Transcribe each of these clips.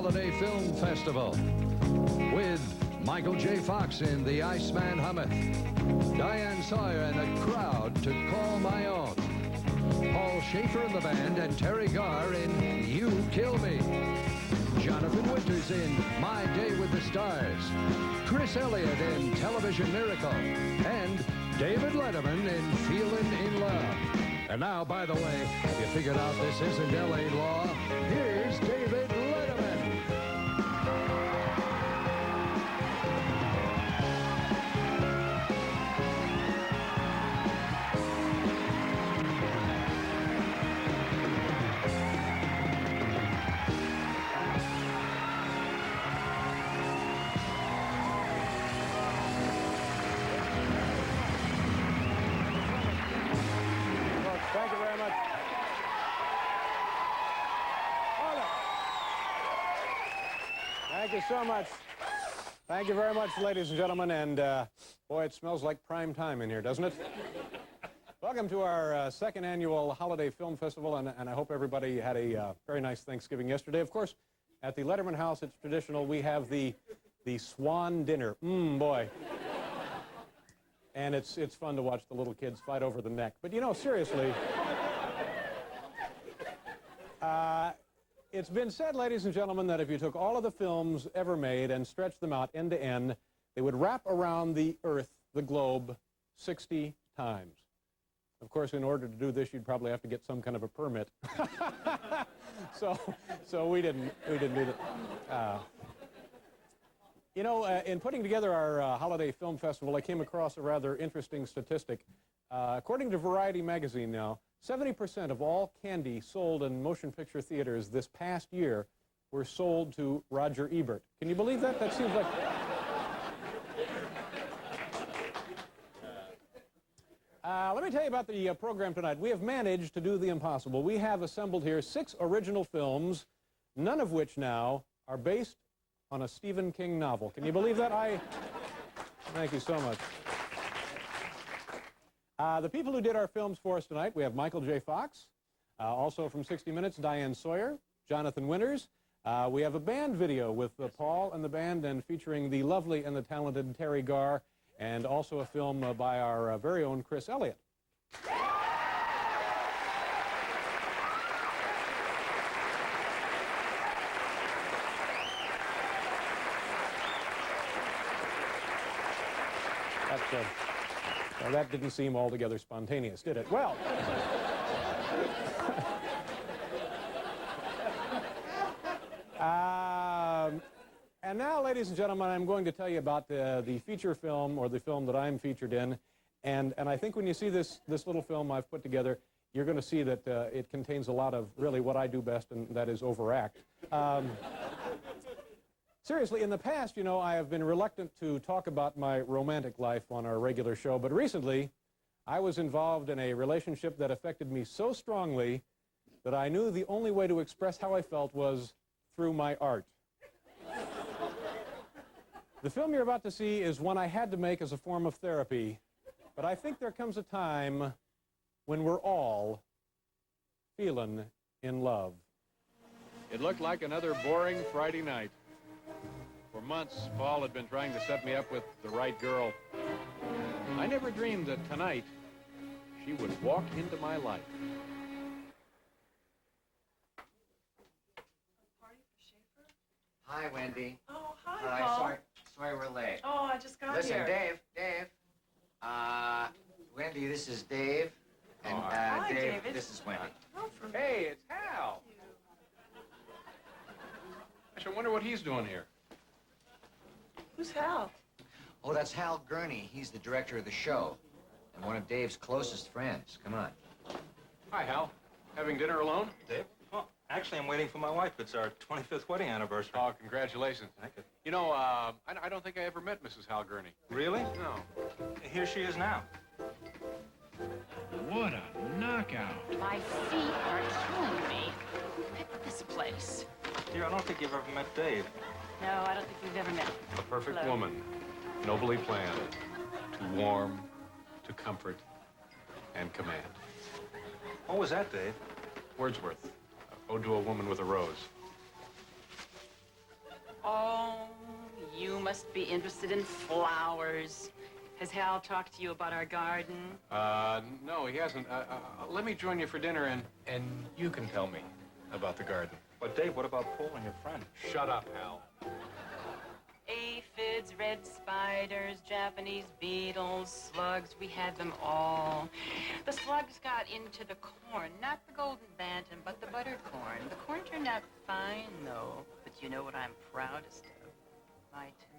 Holiday Film Festival with Michael J. Fox in The Man Hummeth, Dian Sawyer and a crowd to call my own, Paul Schaefer in the band and Terri Garr in You Kill Me, Jonathan Winters in My Day with the Stars, Chris Elliott in Television Miracle, and David Letterman in Feelin' in Love. And now, by the way, if you figured out this isn't L.A. law, here's David Letterman. Thank you very much. Thank you so much. Thank you very much, ladies and gentlemen. And boy, it smells like prime time in here, doesn't it? Welcome to our second annual Holiday Film Festival, and I hope everybody had a very nice Thanksgiving yesterday. Of course, at the Letterman House, it's traditional. We have the Swan Dinner. Boy. And it's fun to watch the little kids fight over the neck. But, you know, seriously, it's been said, ladies and gentlemen, that if you took all of the films ever made and stretched them out end to end, they would wrap around the Earth, the globe, 60 times. Of course, in order to do this, you'd probably have to get some kind of a permit. so we didn't do that. You know, in putting together our Holiday Film Festival, I came across a rather interesting statistic. According to Variety magazine now, 70% of all candy sold in motion picture theaters this past year were sold to Roger Ebert. Can you believe that? That seems like... let me tell you about the program tonight. We have managed to do the impossible. We have assembled here 6 original films, none of which now are based on a Stephen King novel. Can you believe that? Thank you so much. The people who did our films for us tonight, we have Michael J. Fox, also from 60 Minutes, Dian Sawyer, Jonathan Winters. We have a band video with Paul and the band and featuring the lovely and the talented Terri Garr, and also a film by our very own Chris Elliott. Well, that didn't seem altogether spontaneous, did it? Well, and now, ladies and gentlemen, I'm going to tell you about the feature film, or the film that I'm featured in. And I think when you see this little film I've put together, you're going to see that it contains a lot of really what I do best, and that is overact. Seriously, in the past, you know, I have been reluctant to talk about my romantic life on our regular show, but recently I was involved in a relationship that affected me so strongly that I knew the only way to express how I felt was through my art. The film you're about to see is one I had to make as a form of therapy, but I think there comes a time when we're all feeling in love. It looked like another boring Friday night. For months, Paul had been trying to set me up with the right girl. I never dreamed that tonight she would walk into my life. Party for Schaefer? Hi, Wendy. Oh, hi, Paul. Sorry we're late. Oh, I just got Listen, here. Dave. Wendy, this is Dave. And Hi, Dave, David. this is Wendy. Hey, it's Hal. I should wonder what he's doing here. Who's Hal? Oh, that's Hal Gurney. He's the director of the show. And one of Dave's closest friends. Come on. Hi, Hal. Having dinner alone? Dave? Well, actually, I'm waiting for my wife. It's our 25th wedding anniversary. Oh, congratulations. Thank you. You know, I don't think I ever met Mrs. Hal Gurney. Really? No. Here she is now. What a knockout. My feet are killing me. Pick this place. Dear, I don't think you've ever met Dave. No, I don't think we've ever met. A perfect Hello. woman, nobly planned, to warm, to comfort, and command. What was that, Dave? Wordsworth, Ode to a Woman with a Rose. must be interested in flowers. Has Hal talked to you about our garden? No, he hasn't. Let me join you for dinner, and you can tell me about the garden. But Dave, what about Paul and your friend? Shut up, Hal. Aphids, red spiders, Japanese beetles, slugs, we had them all. The slugs got into the corn, not the golden bantam, but the buttered corn. The corn turned out fine, though. But you know what I'm proudest of? My tomatoes.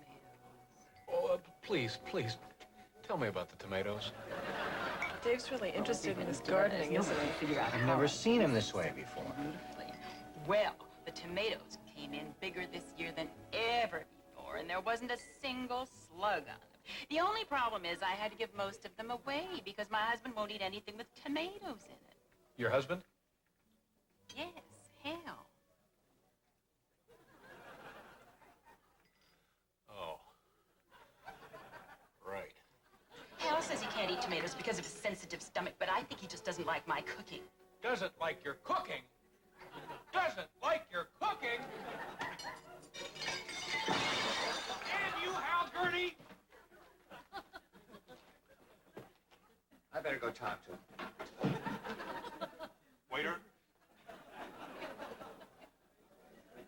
Oh, please, tell me about the tomatoes. Dave's really interested in this gardening, isn't he? I've never seen him this way before. Well, the tomatoes came in bigger this year than ever before, and there wasn't a single slug on them. The only problem is I had to give most of them away because my husband won't eat anything with tomatoes in it. Your husband? Yes, Hal. Oh. Right. Hal says he can't eat tomatoes because of his sensitive stomach, but I think he just doesn't like my cooking. Doesn't like your cooking? Doesn't like your cooking? Damn you, Hal Gurney! I better go talk to him. Waiter?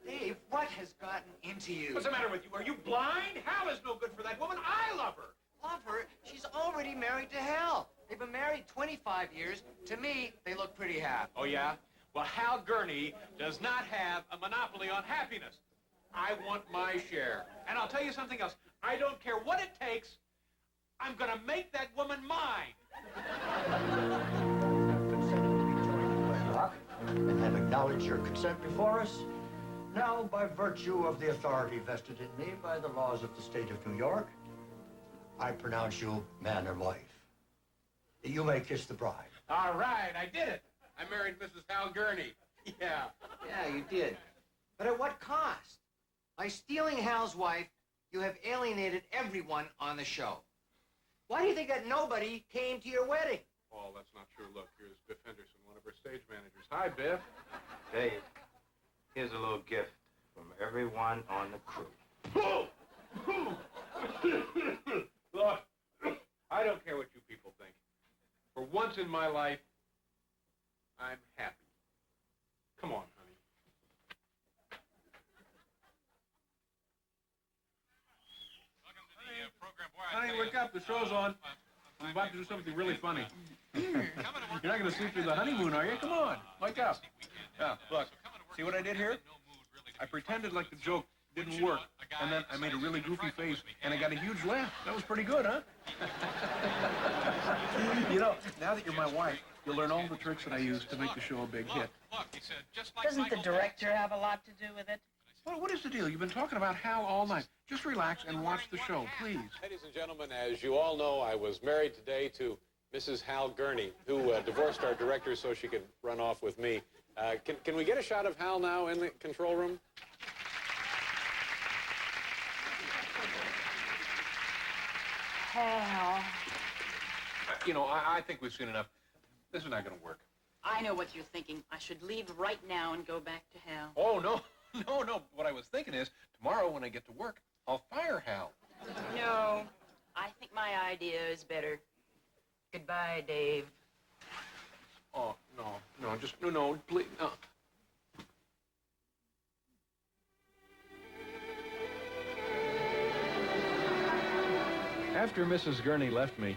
Dave, what has gotten into you? What's the matter with you? Are you blind? Hal is no good for that woman. I love her. Love her? She's already married to Hal. They've been married 25 years. To me, they look pretty happy. Oh, yeah? Well, Hal Gurney does not have a monopoly on happiness. I want my share. And I'll tell you something else. I don't care what it takes. I'm going to make that woman mine. And have acknowledged your consent before us. Now, by virtue of the authority vested in me by the laws of the state of New York, I pronounce you man and wife. You may kiss the bride. All right, I did it. I married Mrs. Hal Gurney. Yeah. Yeah, you did. But at what cost? By stealing Hal's wife, you have alienated everyone on the show. Why do you think that nobody came to your wedding? Oh, that's not true. Look, here's Biff Henderson, one of our stage managers. Hi, Biff. Dave, here's a little gift from everyone on the crew. Look, I don't care what you people think. For once in my life, I'm happy. Come on, honey. Honey, wake up. The show's on. I'm about to do something really funny. You're not going to sleep through the honeymoon, are you? Come on. Wake up. Yeah, look. See what I did here? I pretended like the joke didn't work, and then I made a really goofy face, and I got a huge laugh. That was pretty good, huh? You know, now that you're my wife, you'll learn all the tricks that I use to make the show a big hit. Doesn't the director have a lot to do with it? Well, what is the deal? You've been talking about Hal all night. Just relax and watch the show, please. Ladies and gentlemen, as you all know, I was married today to Mrs. Hal Gurney, who divorced our director so she could run off with me. Can we get a shot of Hal now in the control room? Hal. You know, I think we've seen enough. This is not going to work. I know what you're thinking. I should leave right now and go back to Hal. Oh, no. No. What I was thinking is, tomorrow when I get to work, I'll fire Hal. No, I think my idea is better. Goodbye, Dave. Oh, no, just, no, please, no. After Mrs. Gurney left me,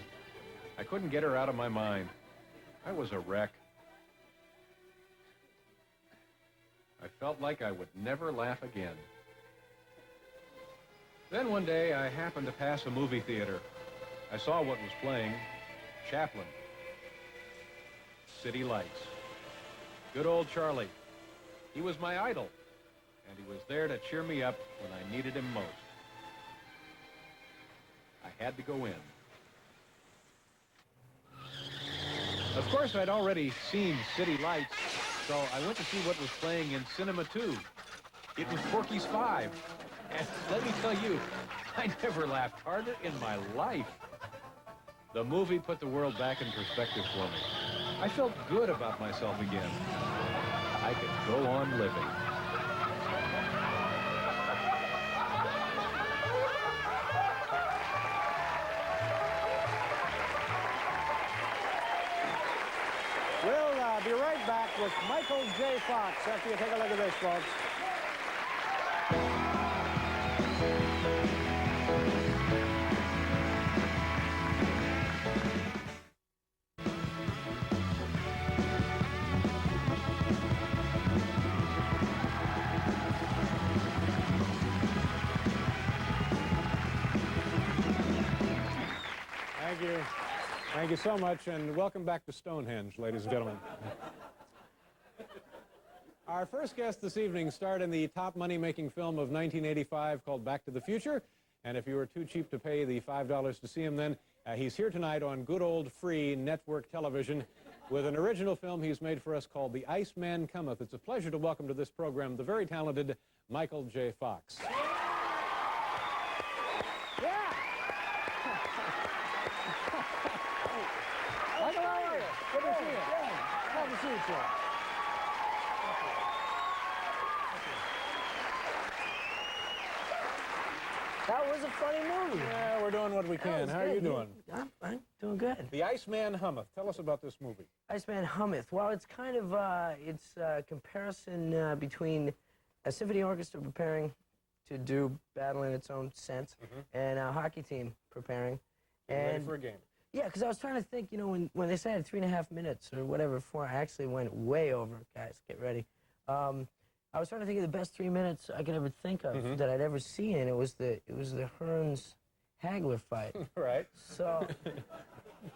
I couldn't get her out of my mind. I was a wreck. I felt like I would never laugh again. Then one day, I happened to pass a movie theater. I saw what was playing. Chaplin. City Lights. Good old Charlie. He was my idol, and he was there to cheer me up when I needed him most. I had to go in. Of course, I'd already seen City Lights, so I went to see what was playing in Cinema 2. It was Porky's 5. And let me tell you, I never laughed harder in my life. The movie put the world back in perspective for me. I felt good about myself again. I could go on living. with Michael J. Fox after you take a look at this, folks. Thank you. Thank you so much, and welcome back to Stonehenge, ladies and gentlemen. Our first guest this evening starred in the top money-making film of 1985 called Back to the Future, and if you were too cheap to pay the $5 to see him then, he's here tonight on good old free network television with an original film he's made for us called The Man Hummeth. It's a pleasure to welcome to this program the very talented Michael J. Fox. Michael, how are you? Good to see you. Glad to see you, sir. That was a funny movie. Yeah, we're doing what we can. How are you doing? I'm doing good. The Man Hummeth. Tell us about this movie. Man Hummeth. Well, it's kind of it's a comparison between a symphony orchestra preparing to do battle in its own sense and a hockey team preparing. Ready for a game. Yeah, because I was trying to think, you know, when they said 3.5 minutes or whatever before, I actually went way over. Guys, get ready. I was trying to think of the best 3 minutes I could ever think of that I'd ever seen, and it was the Hearns Hagler fight. Right. So,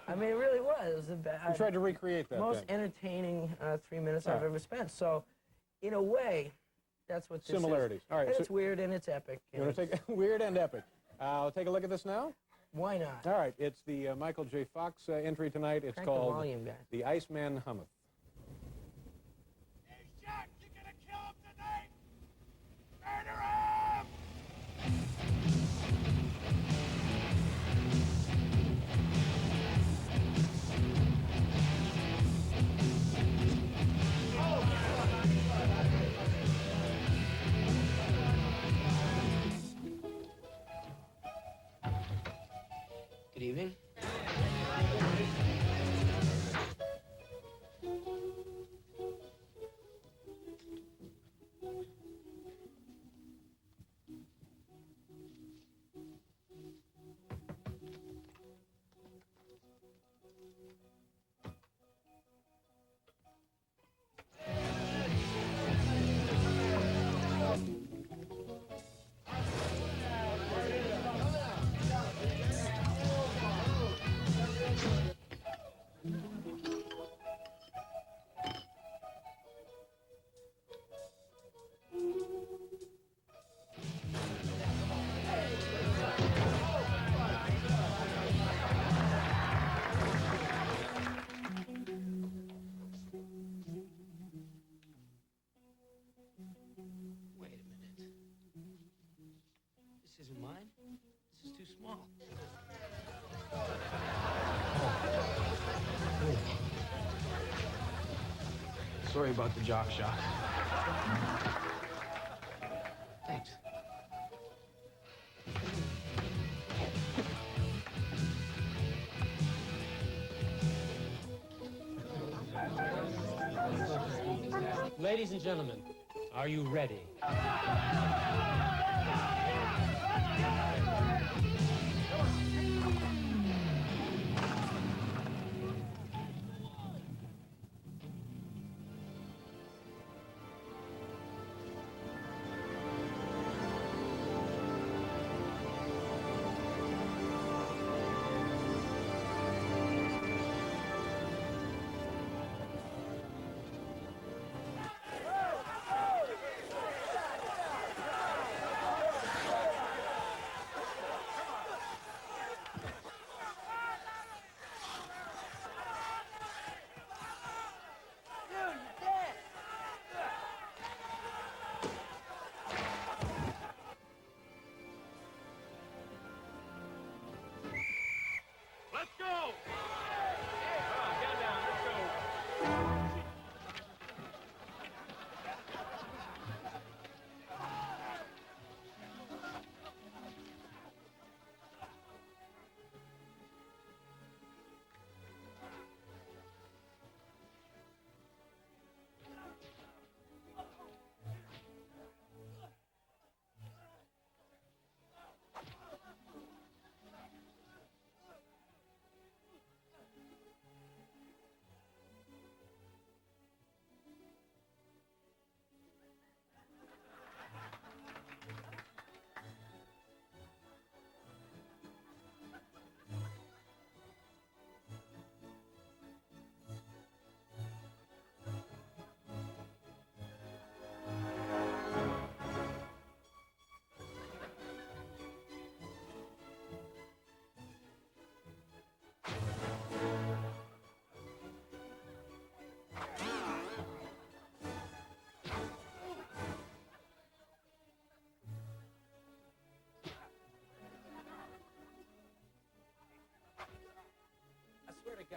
I mean, it really was. It was the best. You tried to recreate that. Most entertaining 3 minutes I've ever spent. So, in a way, that's what this similarities. is. All right. And So it's weird and it's epic. You want to take weird and epic? I'll take a look at this now. Why not? All right. It's the Michael J. Fox entry tonight. It's Crank called the volume, guys. The Man Hummeth. Hey, Jack, you gonna kill him tonight? Murder him! Good evening. Wait a minute. This isn't mine. This is too small. Sorry about the jock shot. Thanks. Ladies and gentlemen, are you ready?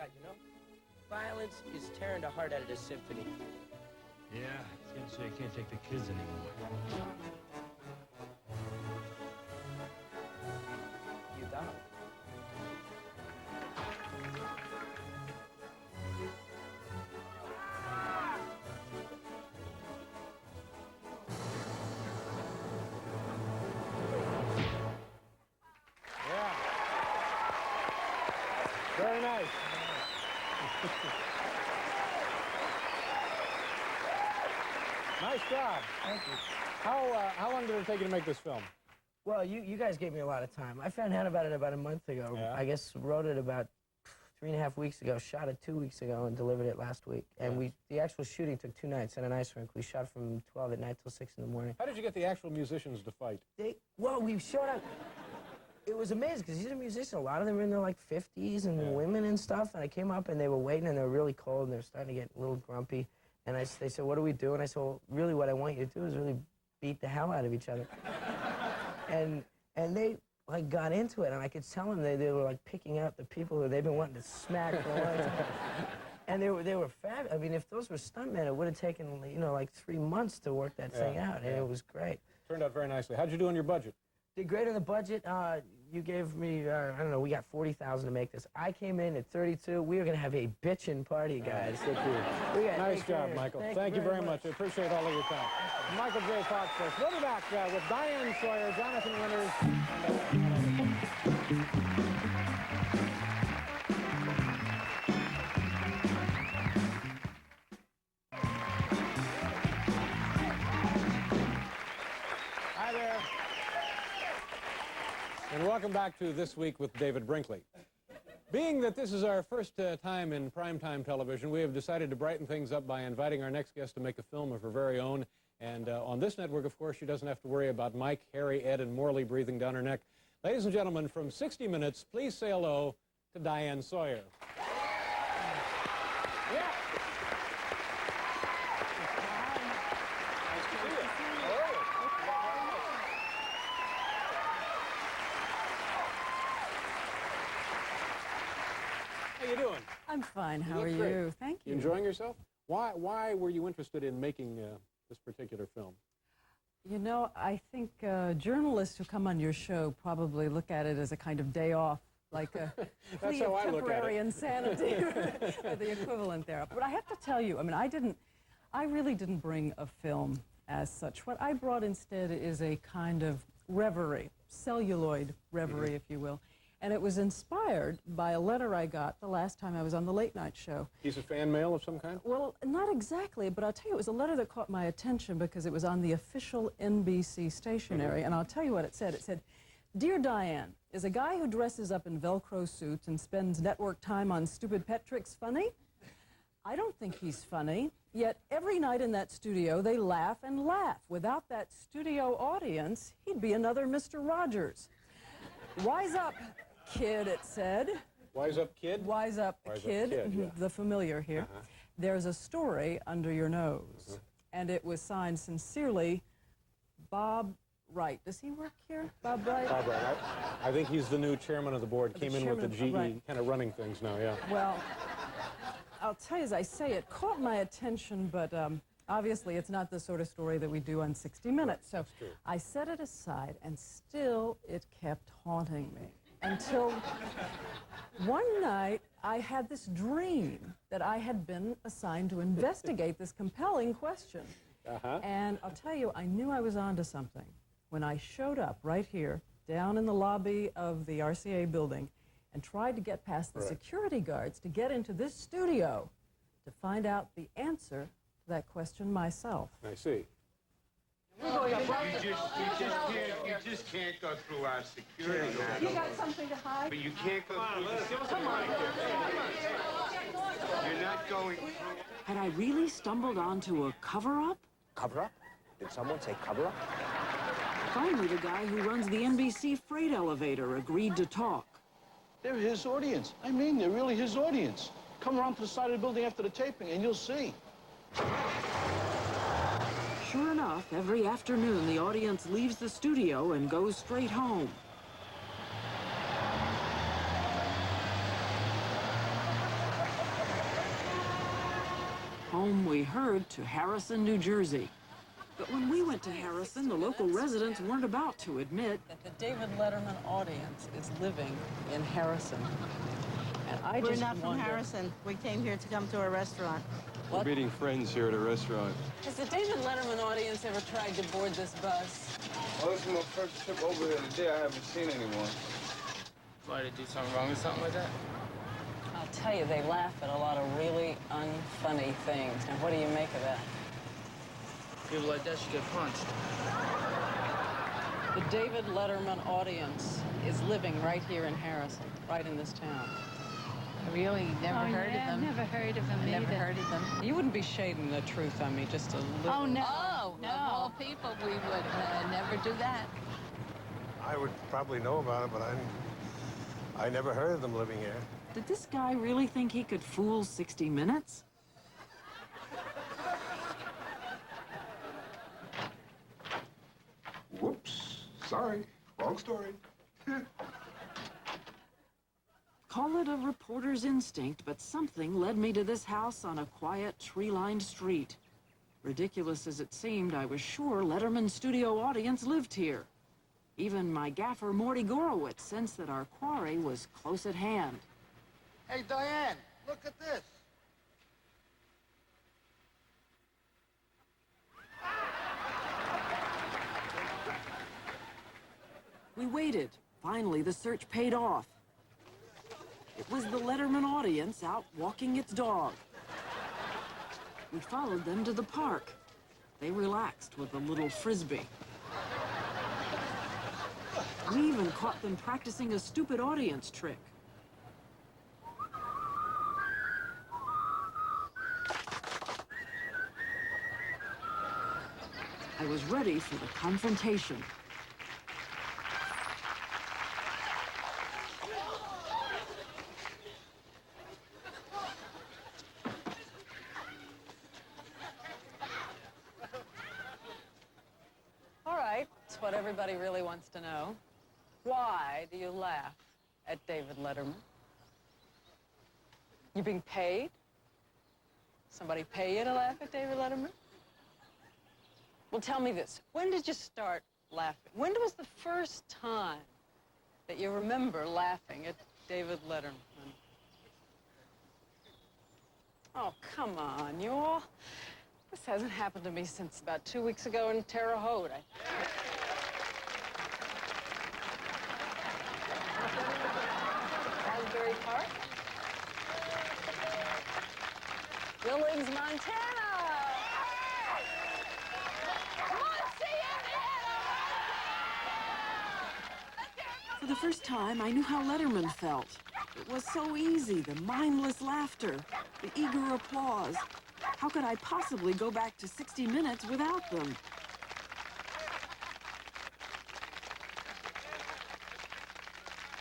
Scott, you know, violence is tearing the heart out of this symphony. Yeah, it's getting so you can't take the kids anymore. You doubt. Yeah. Very nice. Nice job. Thank you. How long did it take you to make this film? Well, you guys gave me a lot of time. I found out about it about a month ago. Yeah. I guess wrote it about 3.5 weeks ago, shot it 2 weeks ago, and delivered it last week. And the actual shooting took 2 nights in an ice rink. We shot from 12 at night till 6 in the morning. How did you get the actual musicians to fight? Well, we showed up. It was amazing because these are musicians. A lot of them are in their like 50s and women and stuff. And I came up and they were waiting and they were really cold and they were starting to get a little grumpy. And they said, "What do we do?" And I said, "Well, really, what I want you to do is really beat the hell out of each other." and they like got into it, and I could tell them they were like picking out the people who they've been wanting to smack for a long time. And they were fabulous. I mean, if those were stuntmen, it would have taken like 3 months to work that thing out, and it was great. Turned out very nicely. How'd you do on your budget? Did great on the budget. You gave me, I don't know, we got $40,000 to make this. I came in at 32. We were going to have a bitchin' party, guys. Nice job, Michael. Thank you very much. I appreciate all of your time. Michael J. Fox. We'll be back with Dian Sawyer, Jonathan Winters, Hi there. And welcome back to This Week with David Brinkley. Being that this is our first time in primetime television, we have decided to brighten things up by inviting our next guest to make a film of her very own. And on this network, of course, she doesn't have to worry about Mike, Harry, Ed, and Morley breathing down her neck. Ladies and gentlemen, from 60 Minutes, please say hello to Dian Sawyer. Yeah. How you doing? I'm fine. How are look great. you? Thank you. You enjoying yourself? Why were you interested in making this particular film? You know, I think journalists who come on your show probably look at it as a kind of day off, like a plea of temporary insanity, or the equivalent there. But I have to tell you, I mean, I really didn't bring a film as such. What I brought instead is a kind of reverie, celluloid reverie, if you will. And it was inspired by a letter I got the last time I was on the Late Night Show. Piece of fan mail of some kind? Well, not exactly, but I'll tell you, it was a letter that caught my attention because it was on the official NBC stationery, and I'll tell you what it said. It said, "Dear Diane, is a guy who dresses up in Velcro suits and spends network time on stupid pet tricks funny? I don't think he's funny, yet every night in that studio they laugh and laugh. Without that studio audience, he'd be another Mr. Rogers. Wise up, kid," it said. Wise up, kid? Wise up, kid. Yeah. The familiar here. There's a story under your nose. And it was signed sincerely, Bob Wright. Does he work here, Bob Wright? Bob Wright. I think he's the new chairman of the board. Came in with the GE, kind of running things now, yeah. Well, I'll tell you, as I say, it caught my attention, but obviously it's not the sort of story that we do on 60 Minutes. So I set it aside, and still it kept haunting me. Until one night, I had this dream that I had been assigned to investigate this compelling question. And I'll tell you, I knew I was onto something when I showed up right here, down in the lobby of the RCA building, and tried to get past the security guards to get into this studio to find out the answer to that question myself. I see. You just can't go through our security. You got something to hide? But you can't go through. Come on. You're not going through. Had I really stumbled onto a cover-up? Cover-up? Did someone say cover-up? Finally, the guy who runs the NBC freight elevator agreed to talk. They're his audience. I mean, they're really his audience. Come around to the side of the building after the taping, and you'll see. Sure enough, every afternoon, the audience leaves the studio and goes straight home. home, we heard to Harrison, New Jersey. But when we went to Harrison, the local residents weren't about to admit that the David Letterman audience is living in Harrison. And I We're just not from wonder, Harrison. We came here to come to a restaurant. We're meeting friends here at a restaurant. Has the David Letterman audience ever tried to board this bus? Well, this is my first trip over here today. I haven't seen anyone. Why, did you do something wrong or something like that? I'll tell you, they laugh at a lot of really unfunny things. Now, what do you make of that? People like that should get punched. The David Letterman audience is living right here in Harrison, right in this town. Really? Never heard of them? Never heard of them Never either. heard of them. You wouldn't be shading the truth on me, just a little. Oh, no. Oh, no. of all people, we would never do that. I would probably know about it, but I never heard of them living here. Did this guy really think he could fool 60 Minutes? Whoops. Sorry. Wrong story. Call it a reporter's instinct, but something led me to this house on a quiet, tree-lined street. Ridiculous as it seemed, I was sure Letterman's studio audience lived here. Even my gaffer, Morty Gorowitz, sensed that our quarry was close at hand. Hey, Diane, look at this. We waited. Finally, the search paid off. It was the Letterman audience out walking its dog. We followed them to the park. They relaxed with a little frisbee. We even caught them practicing a stupid audience trick. I was ready for the confrontation. All right, it's what everybody really wants to know. Why do you laugh at David Letterman? You being paid? Somebody pay you to laugh at David Letterman? Well, tell me this. When did you start laughing? When was the first time that you remember laughing at David Letterman? Oh, come on, you all. This hasn't happened to me since about 2 weeks ago in Terre Haute. Asbury Park? Billings, Montana! For the first time, I knew how Letterman felt. It was so easy, the mindless laughter, the eager applause. How could I possibly go back to 60 Minutes without them?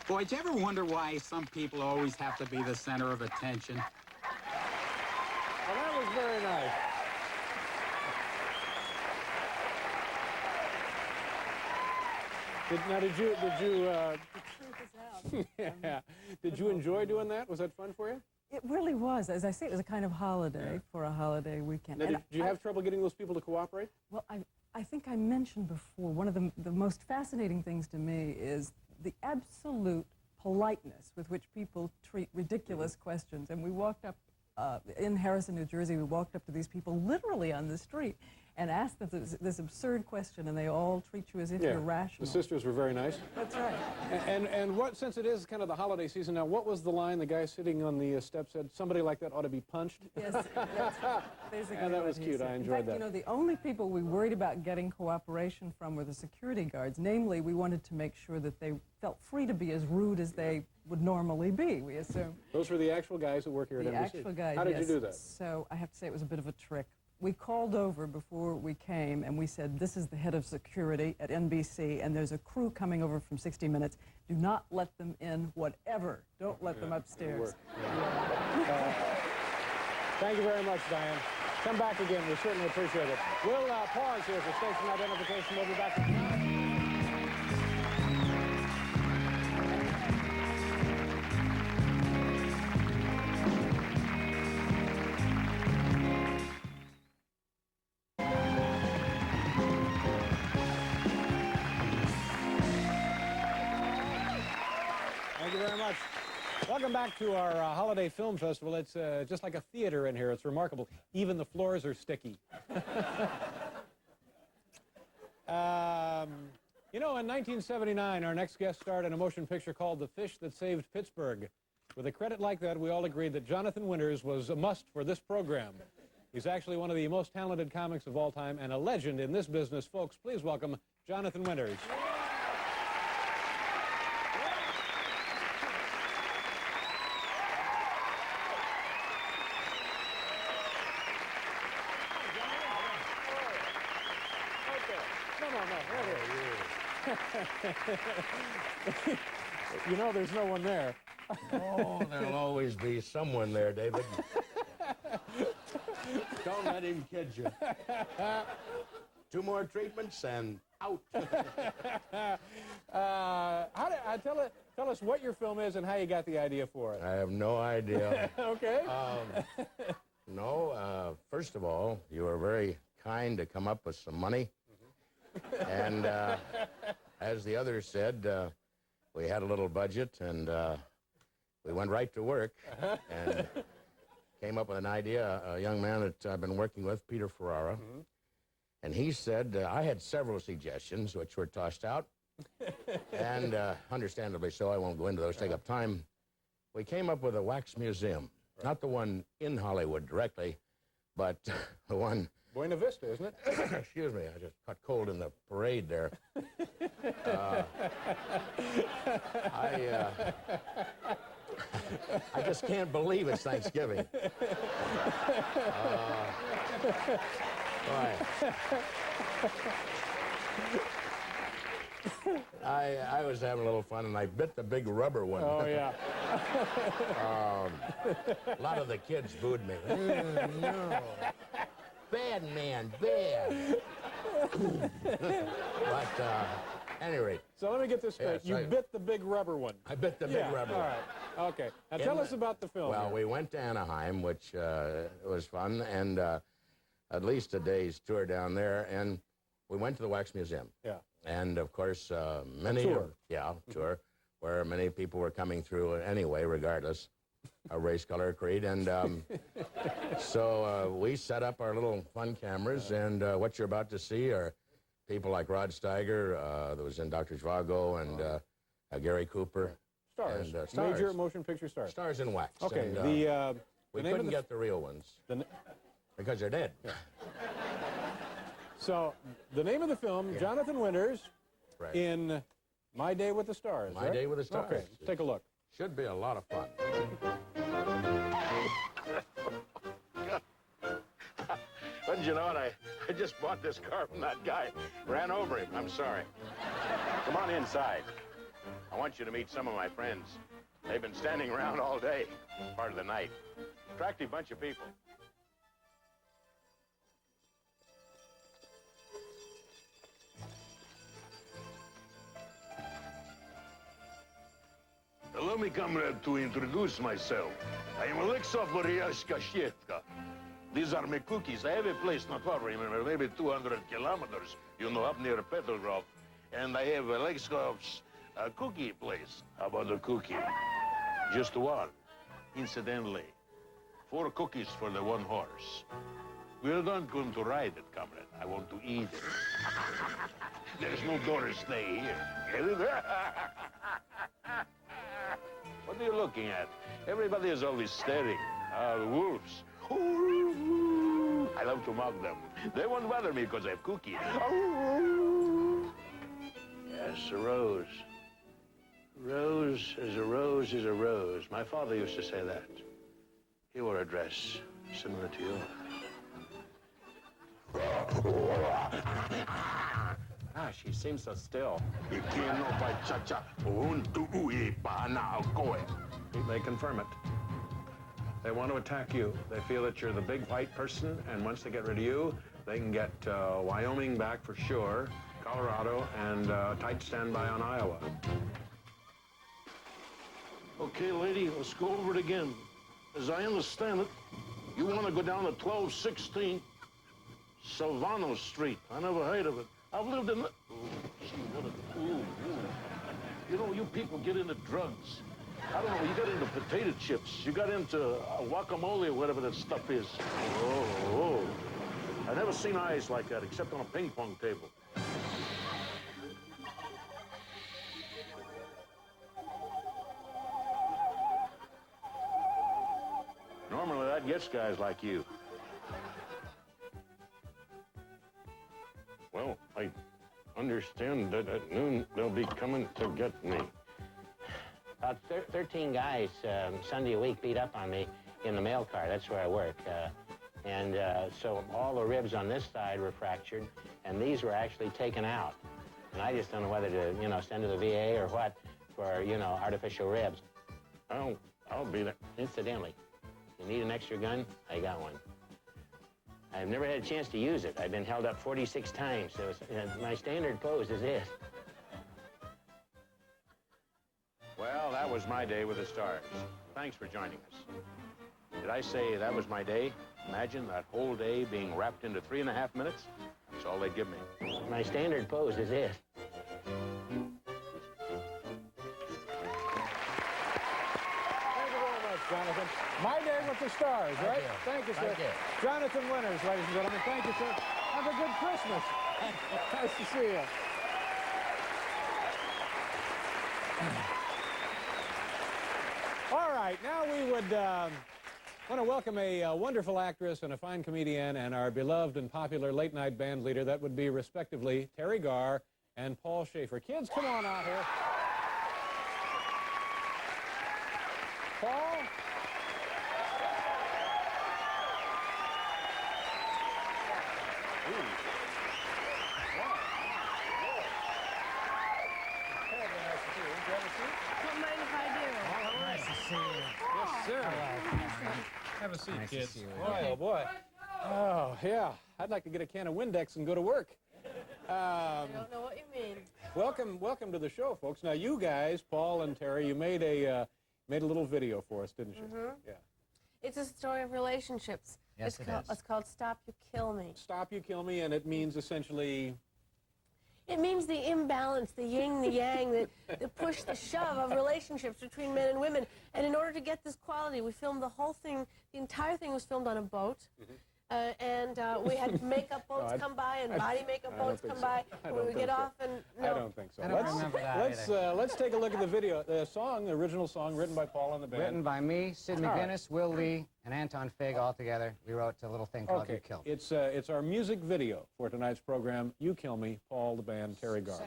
Boy, do you ever wonder why some people always have to be the center of attention? Well, that was very nice. Yeah. Did you enjoy doing that? Was that fun for you? It really was. As I say, it was a kind of holiday for a holiday weekend. Now, did you have trouble getting those people to cooperate? Well, I think I mentioned before, one of the most fascinating things to me is the absolute politeness with which people treat ridiculous questions. And we walked up, in Harrison, New Jersey, we walked up to these people literally on the street and asked them this absurd question, and they all treat you as if you're rational. The sisters were very nice. That's right. And what, since it is kind of the holiday season now, what was the line the guy sitting on the step said, somebody like that ought to be punched? Yes, that's basically And that what was he cute. said. I In enjoyed fact, that. you know, the only people we worried about getting cooperation from were the security guards. Namely, we wanted to make sure that they felt free to be as rude as they would normally be, we assume. Those were the actual guys who work here at NBC? The actual guys, How did yes. you do that? So I have to say it was a bit of a trick. We called over before we came, and we said, this is the head of security at NBC, and there's a crew coming over from 60 Minutes. Do not let them in, whatever. Don't let them upstairs. Thank you very much, Diane. Come back again. We certainly appreciate it. We'll pause here for station identification. We'll be back in a minute. Welcome back to our holiday film festival. It's just like a theater in here. It's remarkable. Even the floors are sticky. You know, in 1979, our next guest starred in a motion picture called The Fish That Saved Pittsburgh. With a credit like that, we all agreed that Jonathan Winters was a must for this program. He's actually one of the most talented comics of all time and a legend in this business. Folks, please welcome Jonathan Winters. You know there's no one there. Oh, there'll always be someone there, David. Don't let him kid you. 2 more treatments and out. Tell us what your film is and how you got the idea for it. I have no idea. Okay. First of all, you were very kind to come up with some money. And as the others said, we had a little budget, and we went right to work and came up with an idea. A young man that I've been working with, Peter Ferrara, and he said, I had several suggestions which were tossed out, and understandably so, I won't go into those, take up time. We came up with a wax museum, not the one in Hollywood directly, but the one... Buena Vista, isn't it? Excuse me, I just caught cold in the parade there. I just can't believe it's Thanksgiving. I was having a little fun, and I bit the big rubber one. Oh, yeah. A lot of the kids booed me. No. Bad man, bad. But, any rate. So let me get this straight. Yes, you bit the big rubber one. I bit the big rubber one. All right. Okay. Now tell us about the film. Well, here. we went to Anaheim, which was fun, and at least a day's tour down there, and we went to the Wax Museum. Yeah. And, of course, many... tour. Tour, where many people were coming through anyway, regardless of race, color, creed, and so we set up our little fun cameras, and what you're about to see are people like Rod Steiger, that was in Dr. Zhivago, and Gary Cooper. Stars. And, stars. Major motion picture stars. Stars in wax. Okay. And, we couldn't get the real ones because they're dead. Yeah. So the name of the film, Jonathan Winters, in My Day with the Stars. My Day with the Stars. Okay, let's take a look. Should be a lot of fun. But you know what? I just bought this car from that guy. Ran over him. I'm sorry. Come on inside. I want you to meet some of my friends. They've been standing around all day, part of the night. Attractive bunch of people. Allow me, comrade, to introduce myself. I am Alexov Boryashka. These are my cookies. I have a place not far from here, maybe 200 kilometers, you know, up near Petrograd. And I have Alexov's cookie place. How about a cookie? Just one. Incidentally, 4 cookies for the 1 horse. We're not going to ride it, comrade. I want to eat it. There's no Doris Day here. Get it? What are you looking at? Everybody is always staring. The wolves. I love to mock them. They won't bother me because I have cookies. Yes, a rose. Rose is a rose is a rose. My father used to say that. He wore a dress similar to you. She seems so still. They confirm it. They want to attack you. They feel that you're the big white person, and once they get rid of you, they can get Wyoming back for sure, Colorado, and tight standby on Iowa. Okay, lady, let's go over it again. As I understand it, you want to go down to 1216 Silvano Street. I never heard of it. I've lived in the... You know, you people get into drugs. I don't know, you got into potato chips. You got into guacamole or whatever that stuff is. Oh. I've never seen eyes like that except on a ping pong table. Normally that gets guys like you. Well, I understand that at noon they'll be coming to get me. About 13 guys Sunday a week beat up on me in the mail car. That's where I work. So all the ribs on this side were fractured, and these were actually taken out. And I just don't know whether to, send to the VA or what for, artificial ribs. I'll be there. Incidentally, you need an extra gun? I got one. I've never had a chance to use it. I've been held up 46 times, so my standard pose is this. Well, that was my day with the stars. Thanks for joining us. Did I say that was my day? Imagine that whole day being wrapped into 3.5 minutes. That's all they'd give me. My standard pose is this. Jonathan. My day with the stars, right? Thank you, sir. Thank you. Jonathan Winters, ladies and gentlemen. Thank you, sir. Have a good Christmas. Nice to see you. All right, now we would want to welcome a wonderful actress and a fine comedian and our beloved and popular late-night band leader. That would be, respectively, Terri Garr and Paul Schaefer. Kids, come on out here. Paul? Don't mind if I do. Nice to see you. Yes, sir. Have a seat, Nice to kids. see you. Boy, oh, boy. Oh, yeah. I'd like to get a can of Windex and go to work. I don't know what you mean. Welcome to the show, folks. Now, you guys, Paul and Terri, you made a little video for us, didn't you? Mm-hmm. Yeah. It's a story of relationships. Yes, It's called Stop You Kill Me. Stop You Kill Me, and it means essentially... It means the imbalance, the yin, the yang, the push, the shove of relationships between men and women. And in order to get this quality, we filmed the whole thing. The entire thing was filmed on a boat. We had makeup boats come by and body makeup boats come by. And we would get off and... No. I don't think so. I don't remember that Let's take a look at the video. The original song written by Paul and the band. Written by me, Sid McGuinness, Will Lee, and Anton Fig all together. We wrote a little thing called You Kill Me. It's our music video for tonight's program, You Kill Me, Paul, the band, Terri Garr.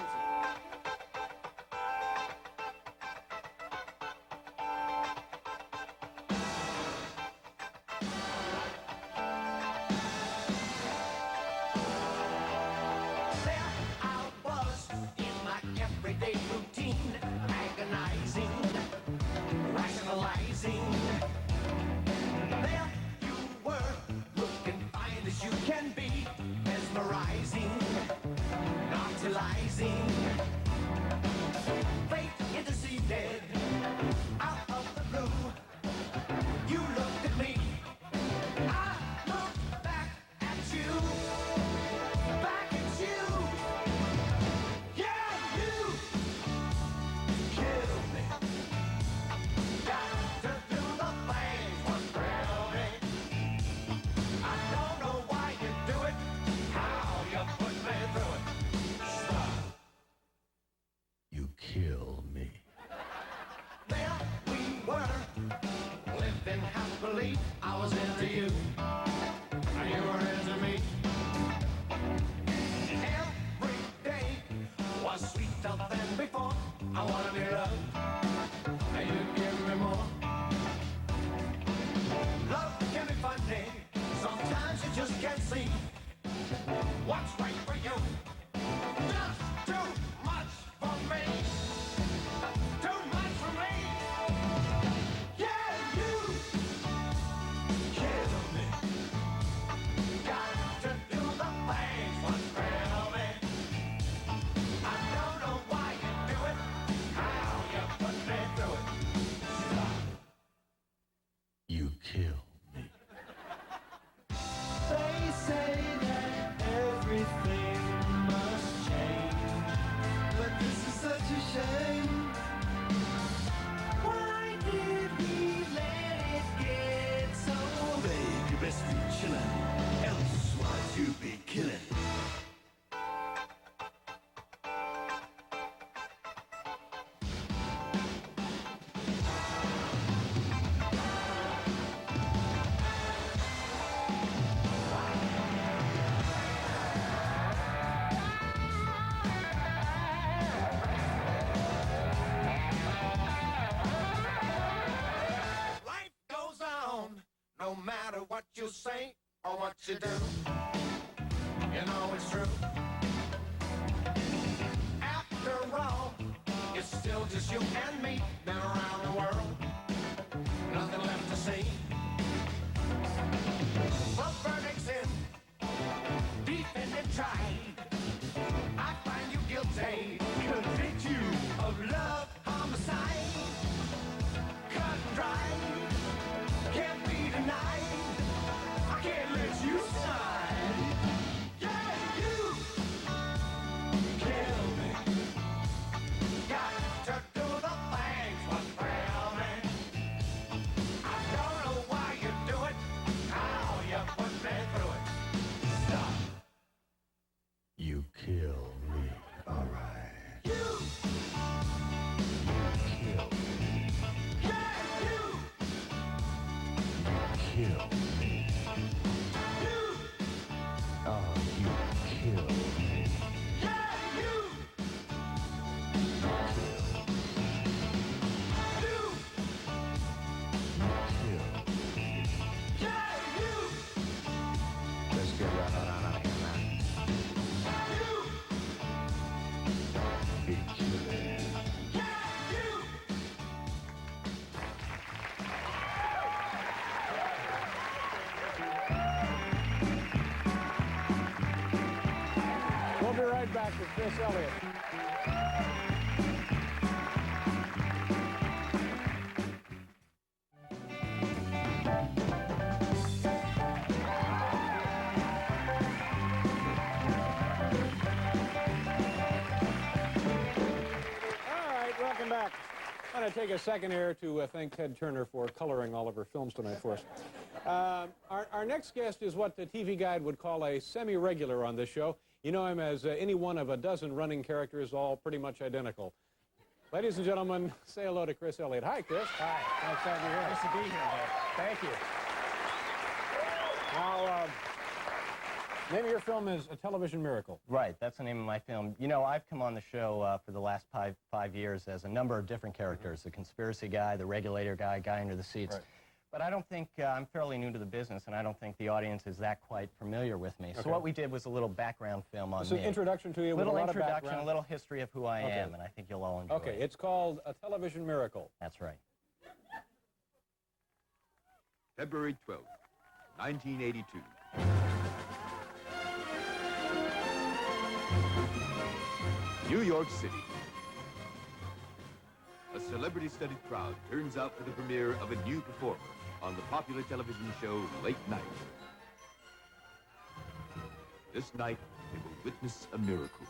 Why you say or what you do. You know it's true. After all, it's still just you and me. Been around the world, nothing left to see. The verdict's in, defendant tried. I find you guilty, convict you of love, homicide. Cut and dry, can't be denied. I can't let you slide. Yeah, you kill me. Got to do the things what thrill me. I don't know why you do it, how you put me through it. Stop. You kill me, all right. You kill me. Yeah, you Kill me. Oh, you kill me. Yeah, you Yeah, you Let's get right on out of here, man. Be killing. We'll be right back with Chris Elliott. All right, welcome back. I'm going to take a second here to thank Ted Turner for coloring all of our films tonight for us. Our next guest is what the TV Guide would call a semi-regular on this show. You know him as any one of a dozen running characters, all pretty much identical. Ladies and gentlemen, say hello to Chris Elliott. Hi, Chris. Hi. Nice to have you here. Nice to be here, Dave. Thank you. Now, name of your film is A Television Miracle. Right, that's the name of my film. You know, I've come on the show for the last five years as a number of different characters, the conspiracy guy, the regulator guy, guy under the seats. Right. But I don't think, I'm fairly new to the business, and I don't think the audience is that quite familiar with me. Okay. So what we did was a little background film on It's me. an introduction to you with a little lot of introduction, background. a little history of who I Okay. am, and I think you'll all enjoy Okay, it. it's called A Television Miracle. That's right. February 12th, 1982. New York City. A celebrity-studded crowd turns out for the premiere of a new performer on the popular television show Late Night. This night, they will witness a miracle.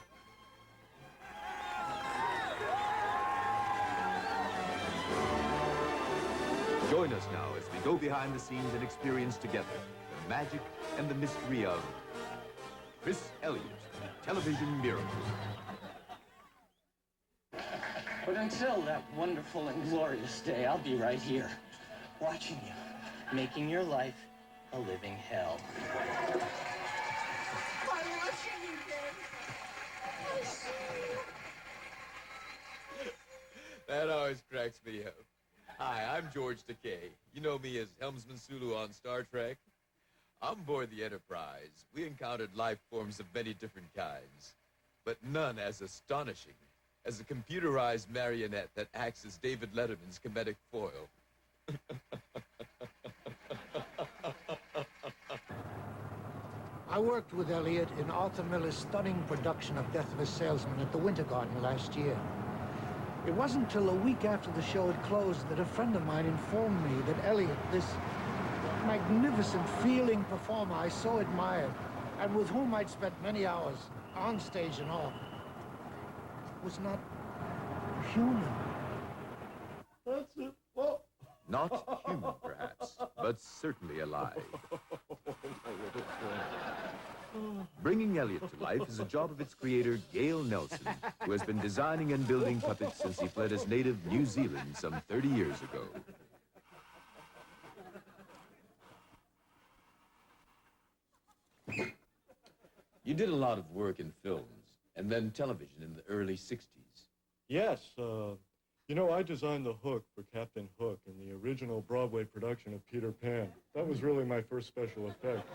Join us now as we go behind the scenes and experience together the magic and the mystery of Chris Elliott, Television Miracle. But until that wonderful and glorious day, I'll be right here, watching you, making your life a living hell. I'm watching you, Dad. I see you. That always cracks me up. Hi, I'm George Takei. You know me as Helmsman Sulu on Star Trek. On board the Enterprise, we encountered life forms of many different kinds, but none as astonishing as a computerized marionette that acts as David Letterman's comedic foil. I worked with Elliott in Arthur Miller's stunning production of Death of a Salesman at the Winter Garden last year. It wasn't until a week after the show had closed that a friend of mine informed me that Elliott, this magnificent, feeling performer I so admired, and with whom I'd spent many hours, on stage and off, was not human. That's it. Well, not human, perhaps, but certainly alive. Bringing Elliott to life is a job of its creator, Gail Nelson, who has been designing and building puppets since he fled his native New Zealand some 30 years ago. You did a lot of work in films and then television in the early 60s. Yes, You know, I designed the hook for Captain Hook in the original Broadway production of Peter Pan. That was really my first special effect.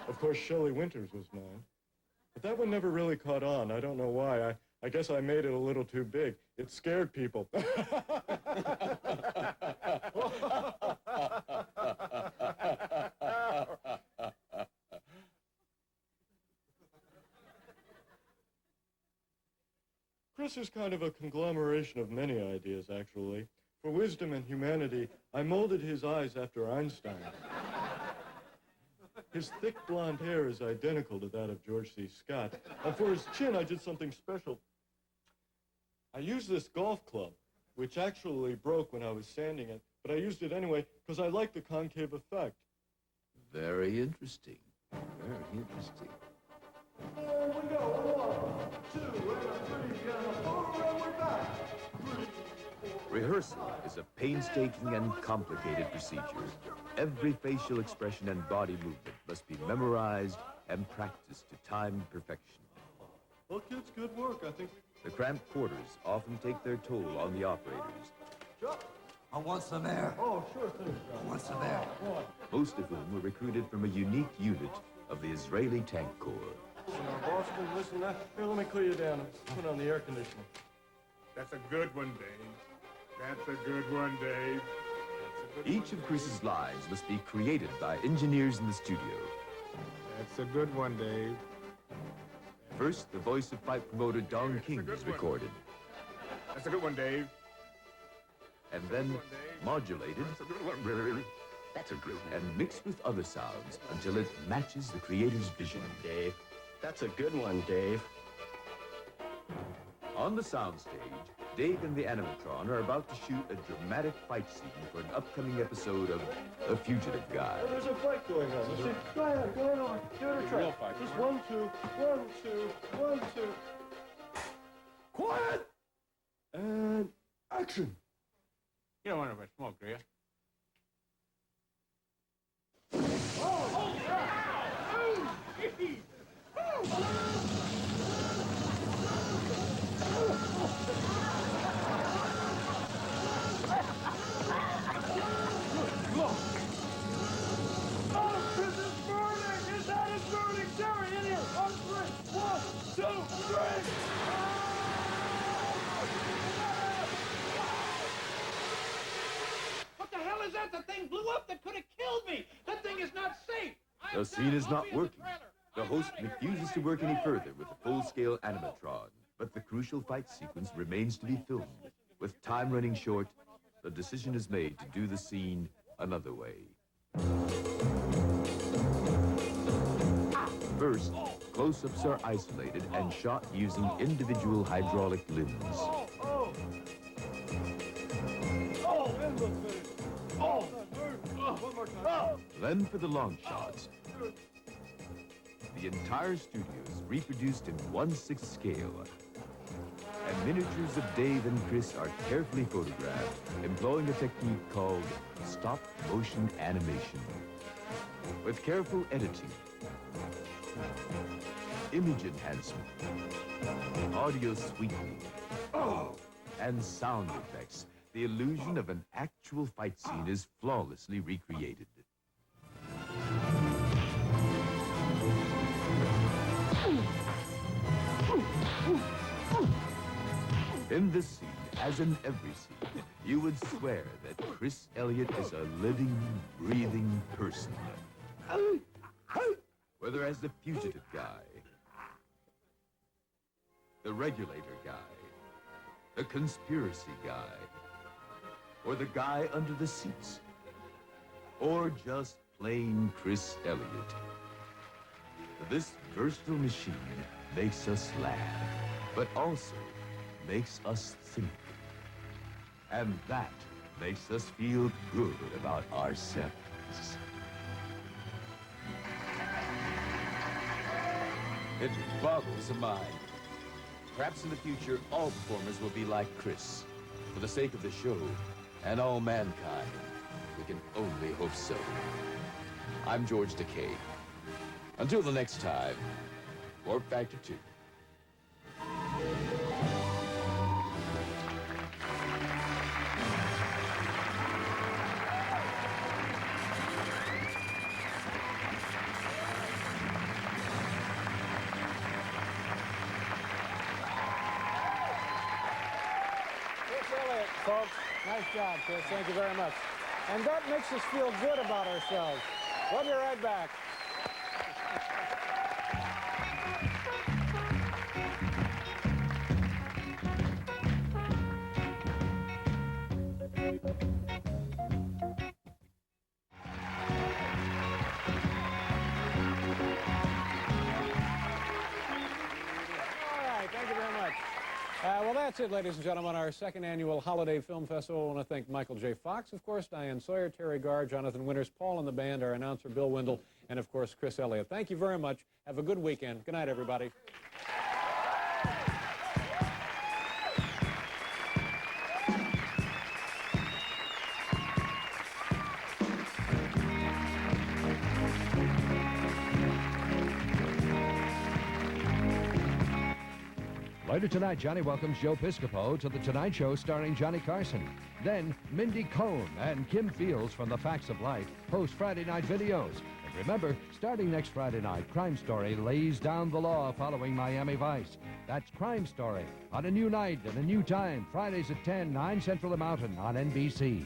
Of course, Shelley Winters was mine. But that one never really caught on. I don't know why. I guess I made it a little too big. It scared people. Chris is kind of a conglomeration of many ideas, actually. For wisdom and humanity, I molded his eyes after Einstein. His thick blonde hair is identical to that of George C. Scott. And for his chin, I did something special. I used this golf club, which actually broke when I was sanding it, but I used it anyway because I like the concave effect. Very interesting. Very interesting. There we go. 1, 2, and 3, and we're back. 3, 4. Rehearsal is a painstaking and complicated procedure. Every facial expression and body movement must be memorized and practiced to timed perfection. Well, kids, good work. I think The cramped quarters often take their toll on the operators, I want some air. Oh, sure thing. I want some air. most of whom were recruited from a unique unit of the Israeli Tank Corps. Boston, listen, here, let me cool you down and put on the air conditioning. That's a good one, Dave. That's a good one, Dave. Each of Chris's lines must be created by engineers in the studio. That's a good one, Dave. First, the voice of fight promoter Don King is recorded, That's a good one, Dave. and then modulated That's a good one, brother. That's a good one. and mixed with other sounds until it matches the creator's vision. Dave. That's a good one, Dave. On the soundstage, Dave and the animatron are about to shoot a dramatic fight scene for an upcoming episode of A Fugitive Guy. There's a fight going on. You see, go ahead on. Give it a try. Real fight. Just 1, 2, 1, 2, 1, 2. Quiet! And action. You don't want to smoke, do you? What the hell is that? The thing blew up. That could have killed me. That thing is not safe. The scene is not working. The host refuses to work any further with the full-scale animatron, but the crucial fight sequence remains to be filmed. With time running short, the decision is made to do the scene another way. First, close-ups are isolated and shot using individual hydraulic limbs. In the face. One more time. Then for the long shots, the entire studio is reproduced in 1/6 scale. And miniatures of Dave and Chris are carefully photographed, employing a technique called stop-motion animation. With careful editing, image enhancement, audio sweetening, and sound effects, the illusion of an actual fight scene is flawlessly recreated. In this scene, as in every scene, you would swear that Chris Elliott is a living, breathing person. Whether as the fugitive guy, the regulator guy, the conspiracy guy, or the guy under the seats, or just plain Chris Elliott. This versatile machine makes us laugh, but also makes us think. And that makes us feel good about ourselves. It boggles the mind. Perhaps in the future, all performers will be like Chris. For the sake of the show and all mankind, we can only hope so. I'm George Takei. Until the next time, Warp Factor 2. Chris Elliott, folks. Nice job, Chris. Thank you very much. And that makes us feel good about ourselves. We'll be right back. Well, that's it, ladies and gentlemen, our second annual Holiday Film Festival. I want to thank Michael J. Fox, of course, Dian Sawyer, Terri Garr, Jonathan Winters, Paul and the band, our announcer, Bill Wendell, and, of course, Chris Elliott. Thank you very much. Have a good weekend. Good night, everybody. Later tonight, Johnny welcomes Joe Piscopo to The Tonight Show starring Johnny Carson. Then, Mindy Cohn and Kim Fields from The Facts of Life host Friday night videos. And remember, starting next Friday night, Crime Story lays down the law following Miami Vice. That's Crime Story on a new night and a new time, Fridays at 10, 9 Central and Mountain on NBC.